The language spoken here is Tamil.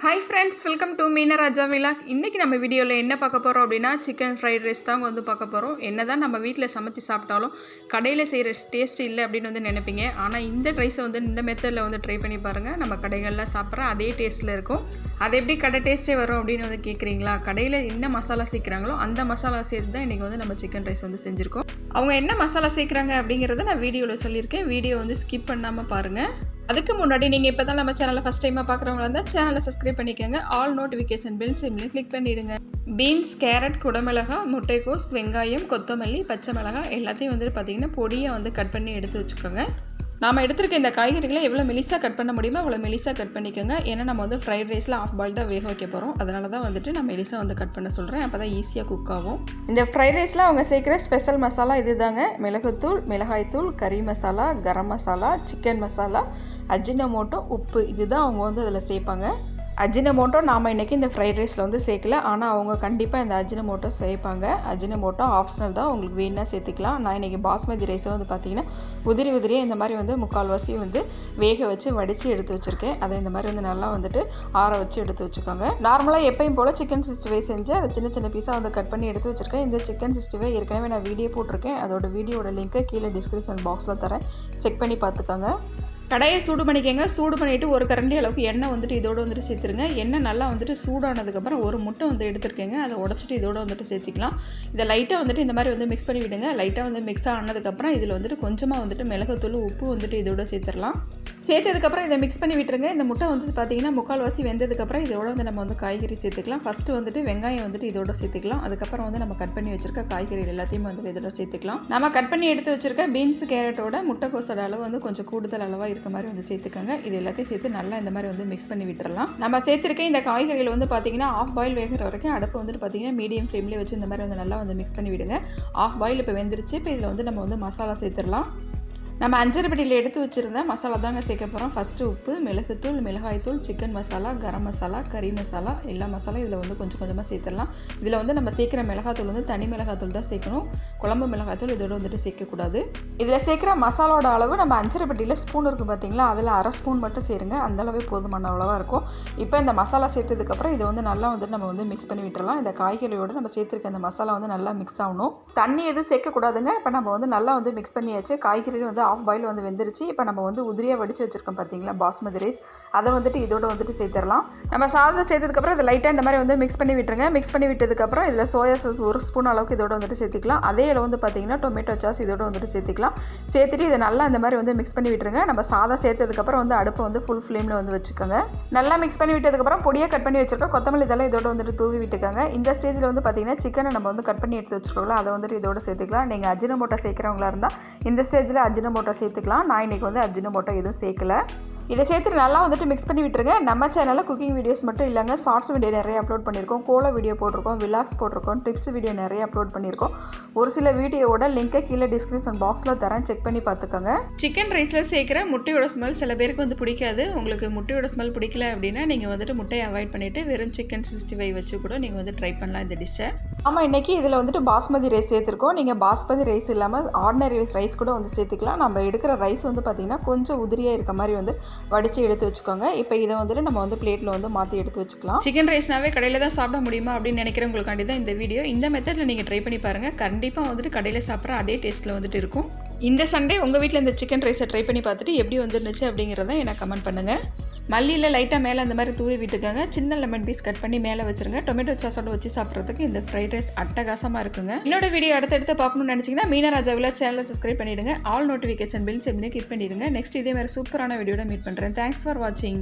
Hi friends, welcome to Meenarajavlogs. இன்னைக்கு நம்ம வீடியோல என்ன பார்க்க போறோம் அப்படினா chicken fried rice தான் வந்து பார்க்க போறோம். என்னதான் நம்ம வீட்ல சமைச்சு சாப்பிட்டாலும் கடையில செய்யற டேஸ்ட் இல்ல அப்படினு வந்து நினைப்பீங்க. ஆனா இந்த ரைஸ் வந்து இந்த மெத்தட்ல வந்து ட்ரை பண்ணி பாருங்க. நம்ம கடைகள்ல சாப்பிடுற அதே டேஸ்ட்ல இருக்கும். அது எப்படி கடை டேஸ்டே வரும் அப்படினு வந்து கேக்குறீங்களா? கடையில என்ன மசாலா சேர்க்கறாங்களோ அந்த மசாலா சேர்த்து தான் இன்னைக்கு வந்து நம்ம chicken rice வந்து செஞ்சிருக்கோம். அவங்க என்ன மசாலா சேர்க்கறாங்க அப்படிங்கறத நான் வீடியோல சொல்லிருக்கேன். வீடியோ வந்து ஸ்கிப் பண்ணாம பாருங்க. அதுக்கு முன்னாடி நீங்கள் இப்போ தான் நம்ம சேனலை ஃபஸ்ட் டைமாக பார்க்குறவங்களா இருந்தால் சேனலை சப்ஸ்கிரைப் பண்ணிக்கோங்க. ஆல் நோட்டிஃபிகேஷன் பெல் சிம்லையும் கிளிக் பண்ணிவிடுங்க. பீன்ஸ், கேரட், குடமிளகாய், முட்டைக்கோஸ், வெங்காயம், கொத்தமல்லி, பச்சை மிளகாய் எல்லாத்தையும் வந்துட்டு பார்த்திங்கன்னா பொடியாக வந்து கட் பண்ணி எடுத்து வச்சுக்கோங்க. நாம் எடுத்துருக்க இந்த காய்கறிகளை எவ்வளோ மெலிசாக கட் பண்ண முடியுமோ அவ்வளோ மெலிசாக கட் பண்ணிக்கோங்க. ஏன்னா நம்ம வந்து ஃப்ரைட் ரைஸில் ஆஃப் பாயில் தான் வேக வைக்க போகிறோம். அதனால தான் வந்துட்டு நான் மெலிசாக வந்து கட் பண்ண சொல்கிறேன். அப்போ தான் ஈஸியாக குக் ஆகும். இந்த ஃப்ரைட் ரைஸில் அவங்க சேர்க்குற ஸ்பெஷல் மசாலா இது தாங்க. மிளகுத்தூள், மிளகாய்த்தூள், கறி மசாலா, கரம் மசாலா, சிக்கன் மசாலா, அஜினமோட்டோ, உப்பு இதுதான் அவங்க வந்து அதில் சேர்ப்பாங்க. அஜினமோட்டோ நாம் இன்றைக்கி இந்த ஃப்ரைட் ரைஸில் வந்து சேர்க்கல. ஆனால் அவங்க கண்டிப்பாக இந்த அஜினமோட்டோ சேர்ப்பாங்க. அஜினமோட்டோ ஆப்ஷனல் தான், உங்களுக்கு வேணுன்னா சேர்த்துக்கலாம். நான் இன்றைக்கி பாஸ்மதி ரைஸை வந்து பார்த்திங்கன்னா உதிரியாக இந்த மாதிரி வந்து முக்கால்வாசி வந்து வேக வச்சு வடித்து எடுத்து வச்சுருக்கேன். அதை இந்த மாதிரி வந்து நல்லா வந்துட்டு ஆற வச்சு எடுத்து வச்சுக்கோங்க. நார்மலாக எப்பயும் போல் சிக்கன் 65 செஞ்சு அதை சின்ன சின்ன பீஸாக வந்து கட் பண்ணி எடுத்து வச்சுருக்கேன். இந்த சிக்கன் 65 ஏற்கனவே நான் வீடியோ போட்டிருக்கேன். அதோட வீடியோட லிங்க்கை கீழே டிஸ்கிரிப்ஷன் பாக்ஸில் தரேன், செக் பண்ணி பார்த்துக்கோங்க. கடையை சூடு பண்ணிக்கோங்க. சூடு பண்ணிவிட்டு ஒரு கரண்டி அளவுக்கு எண்ணெய் வந்துட்டு இதோடு வந்துட்டு சேர்த்துருங்க. எண்ணெய் நல்லா வந்துட்டு சூடானதுக்கப்புறம் ஒரு முட்டை வந்து எடுத்துருக்கேங்க. அதை உடச்சிட்டு இதோடு வந்துட்டு சேர்த்திக்கலாம். இதை லைட்டாக வந்துட்டு இந்த மாதிரி வந்து மிக்ஸ் பண்ணி விடுங்க. லைட்டாக வந்து மிக்ஸ் ஆனதுக்கப்புறம் இதில் வந்துட்டு கொஞ்சமாக வந்துட்டு மிளகுத்தூள், உப்பு வந்துட்டு இதோட சேர்த்துடலாம். சேர்த்ததுக்கப்புறம் இதை மிக்ஸ் பண்ணி விட்டுருங்க. இந்த முட்டை வந்து பார்த்திங்கன்னா முக்கால்வாசி வெந்ததுக்கப்புறம் இதோட வந்து நம்ம வந்து காய்கறி சேர்த்துக்கலாம். ஃபஸ்ட்டு வந்துட்டு வெங்காயம் வந்துட்டு இதோட சேர்த்துக்கலாம். அதுக்கப்புறம் வந்து நம்ம கட் பண்ணி வச்சுருக்க காய்கறிகள் எல்லாத்தையும் வந்துட்டு இதோட சேர்த்துக்கலாம். நம்ம கட் பண்ணி எடுத்து வச்சுருக்க பீன்ஸ், கேரட்டோட முட்டைக்கோஸோட அளவு வந்து கொஞ்சம் கூடுதல் அளவாக இருக்க மாதிரி வந்து சேர்த்துக்கோங்க. இது எல்லாத்தையும் சேர்த்து நல்லா இந்த மாதிரி வந்து மிக்ஸ் பண்ணி விட்டுறலாம். நம்ம சேர்த்துருக்க இந்த காய்கறிகள் வந்து பார்த்திங்கன்னா ஆஃப் பாயில் வேகிற வரைக்கும் அடுப்பு வந்துட்டு பார்த்திங்கன்னா மீடியம் ஃப்ளேம்லேயே வச்சு இந்த மாதிரி வந்து நல்லா வந்து மிக்ஸ் பண்ணி விடுங்க. ஆஃப் பாயில் இப்போ வெந்துருச்சு. இப்போ இதில் வந்து நம்ம வந்து மசாலா சேர்த்துடலாம். நம்ம அஞ்சரைப்பட்டியில் எடுத்து வச்சுருந்த மசாலா தாங்க சேர்க்க போகிறோம். ஃபஸ்ட்டு உப்பு, மிளகுத்தூள், மிளகாய்த்தூள், சிக்கன் மசாலா, கரம் மசாலா, கறி மசாலா எல்லா மசாலா இதில் வந்து கொஞ்சம் கொஞ்சமாக சேர்த்துடலாம். இதில் வந்து நம்ம சேர்க்குற மிளகாத்தூள் வந்து தனி மிளகாத்தூள் தான் சேர்க்கணும். குழம்பு மிளகாத்தூள் இதோட வந்துட்டு சேர்க்கக்கூடாது. இதில் சேர்க்குற மசாலாவோட அளவு நம்ம அஞ்சரைப்பட்டியில் ஸ்பூன் இருக்குது பார்த்தீங்களா, அதில் அரை ஸ்பூன் மட்டும் சேருங்க. அந்தளவே போதுமான அளவாக இருக்கும். இப்போ இந்த மசாலா சேர்த்ததுக்கப்புறம் இதை வந்து நல்லா வந்துட்டு நம்ம வந்து மிக்ஸ் பண்ணி விட்டுறலாம். இந்த காய்கறியோடு நம்ம சேர்த்துருக்க அந்த மசாலா வந்து நல்லா மிக்ஸ் ஆகணும். தண்ணி எதுவும் சேர்க்கக்கூடாதுங்க. இப்போ நம்ம வந்து நல்லா வந்து மிக்ஸ் பண்ணியாச்சு. காய்கறி வந்து ஆஃப் பாயில் வந்து வெந்துருச்சு. இப்போ நம்ம வந்து உதிரியாக வடித்து வச்சுருக்கோம் பார்த்தீங்களா பாஸ்மதி ரைஸ், அதை வந்துட்டு இதோட வந்துட்டு சேர்த்துடலாம். நம்ம சாதம் சேர்த்ததுக்கப்புறம் இதை லைட்டாக இந்த மாதிரி வந்து மிக்ஸ் பண்ணி விட்டுருங்க. மிக்ஸ் பண்ணி விட்டதுக்கப்புறம் இதில் சோயா சாஸ் ஒரு ஸ்பூன் அளவுக்கு இதோட வந்துட்டு சேர்த்துக்கலாம். அதே அளவு வந்து பார்த்தீங்கன்னா டொமேட்டோ சாஸ் இதோட வந்துட்டு சேர்த்துக்கலாம். சேர்த்துட்டு இதை நல்லா இந்த மாதிரி வந்து மிக்ஸ் பண்ணி விட்டுருங்க. நம்ம சாதம் சேர்த்ததுக்கப்புறம் வந்து அடுப்பை வந்து ஃபுல் ஃப்ளேமில் வந்து வச்சுக்கோங்க. நல்லா மிக்ஸ் பண்ணி விட்டதுக்கப்புறம் பொடியாக கட் பண்ணி வச்சுருக்கோம் கொத்தமல்லி இதெல்லாம் இதோட வந்துட்டு தூவி விட்டுக்கோங்க. இந்த ஸ்டேஜில் வந்து பார்த்தீங்கன்னா சிக்கனை நம்ம வந்து கட் பண்ணி எடுத்து வச்சுருக்கோம்ல, அதை வந்துட்டு இதோட சேர்த்துக்கலாம். நீங்கள் அஜினமோட்டோ சேர்க்குறவங்களா இருந்தால் இந்த ஸ்டேஜில் அஜினமோட்டோ சேர்த்துக்கலாம். நான் இன்றைக்கி வந்து அஜினமோட்டோ எதுவும் சேர்க்கல. இதை சேர்த்து நல்லா வந்துட்டு மிக்ஸ் பண்ணி விட்டுருங்க. நம்ம சேனலில் குக்கிங் வீடியோஸ் மட்டும் இல்லைங்க, ஷார்ட்ஸ் வீடியோ நிறைய அப்லோட் பண்ணியிருக்கோம், கோல வீடியோ போட்டிருக்கோம், விலாக்ஸ் போட்டிருக்கோம், டிப்ஸ் வீடியோ நிறைய அப்லோட் பண்ணியிருக்கோம். ஒரு சில வீடியோவோட லிங்கை கீழே டிஸ்கிரிப்ஷன் பாக்ஸில் தரேன், செக் பண்ணி பார்த்துக்கோங்க. சிக்கன் ரைஸில் சேர்க்குற முட்டையோட ஸ்மெல் சில பேருக்கு வந்து பிடிக்காது. உங்களுக்கு முட்டையோட ஸ்மெல் பிடிக்கல அப்படின்னா நீங்கள் வந்துட்டு முட்டையை அவாய்ட் பண்ணிவிட்டு வெறும் சிக்கன் 65 வச்சு கூட நீங்கள் வந்து ட்ரை பண்ணலாம் இந்த டிஷ்ஷை. ஆமாம், இன்றைக்கி இதில் வந்துட்டு பாஸ்மதி ரைஸ் சேர்த்துருக்கோம். நீங்கள் பாஸ்மதி ரைஸ் இல்லாமல் ஆர்டினரி ரைஸ் கூட வந்து சேர்த்துக்கலாம். நம்ம எடுக்கிற ரைஸ் வந்து பார்த்திங்கன்னா கொஞ்சம் உதிரியாக இருக்க மாதிரி வந்து வடித்து எடுத்து வச்சுக்கோங்க. இப்போ இதை வந்துட்டு நம்ம வந்து பிளேட்டில் வந்து மாற்றி எடுத்து வச்சுக்கலாம். சிக்கன் ரைஸ்னாவே கடையில் தான் சாப்பிட முடியுமா அப்படின்னு நினைக்கிறவங்களுக்காண்டி தான் இந்த வீடியோ. இந்த மெத்தடில் நீங்கள் ட்ரை பண்ணி பாருங்கள். கண்டிப்பாக வந்துட்டு கடையில் சாப்பிட்ற அதே டேஸ்ட்டில் வந்துட்டு இருக்கும். இந்த சண்டே உங்கள் வீட்டில் இந்த சிக்கன் ரைஸை ட்ரை பண்ணி பார்த்துட்டு எப்படி வந்துருந்துச்சு அப்படிங்கிறத எனக்கு கமெண்ட் பண்ணுங்கள். மல்லியில் லைட்டாக மேலே அந்த மாதிரி தூவி விட்டுக்கோங்க. சின்ன லெமன் பீஸ் கட் பண்ணி மேலே வச்சுருங்க. டொமேட்டோ சாஸோட வச்சு சாப்பிட்றதுக்கு இந்த ஃப்ரைட் ரைஸ் அட்டகாசமாக இருக்குங்க. என்னோட வீடியோ அடுத்தடுத்து பார்க்கணும்னு நினச்சிங்கன்னா மீனராஜாவில் சேனலை சப்ஸ்கிரைப் பண்ணிவிடுங்க. ஆல் நோட்டிஃபிகேஷன் பெல் சிம்லையும் கிளிக் பண்ணிவிடுங்க. நெக்ஸ்ட் இதே மாதிரி சூப்பரான வீடியோட மீட் பண்ணுறேன். தேங்க்ஸ் ஃபார் வாட்சிங்.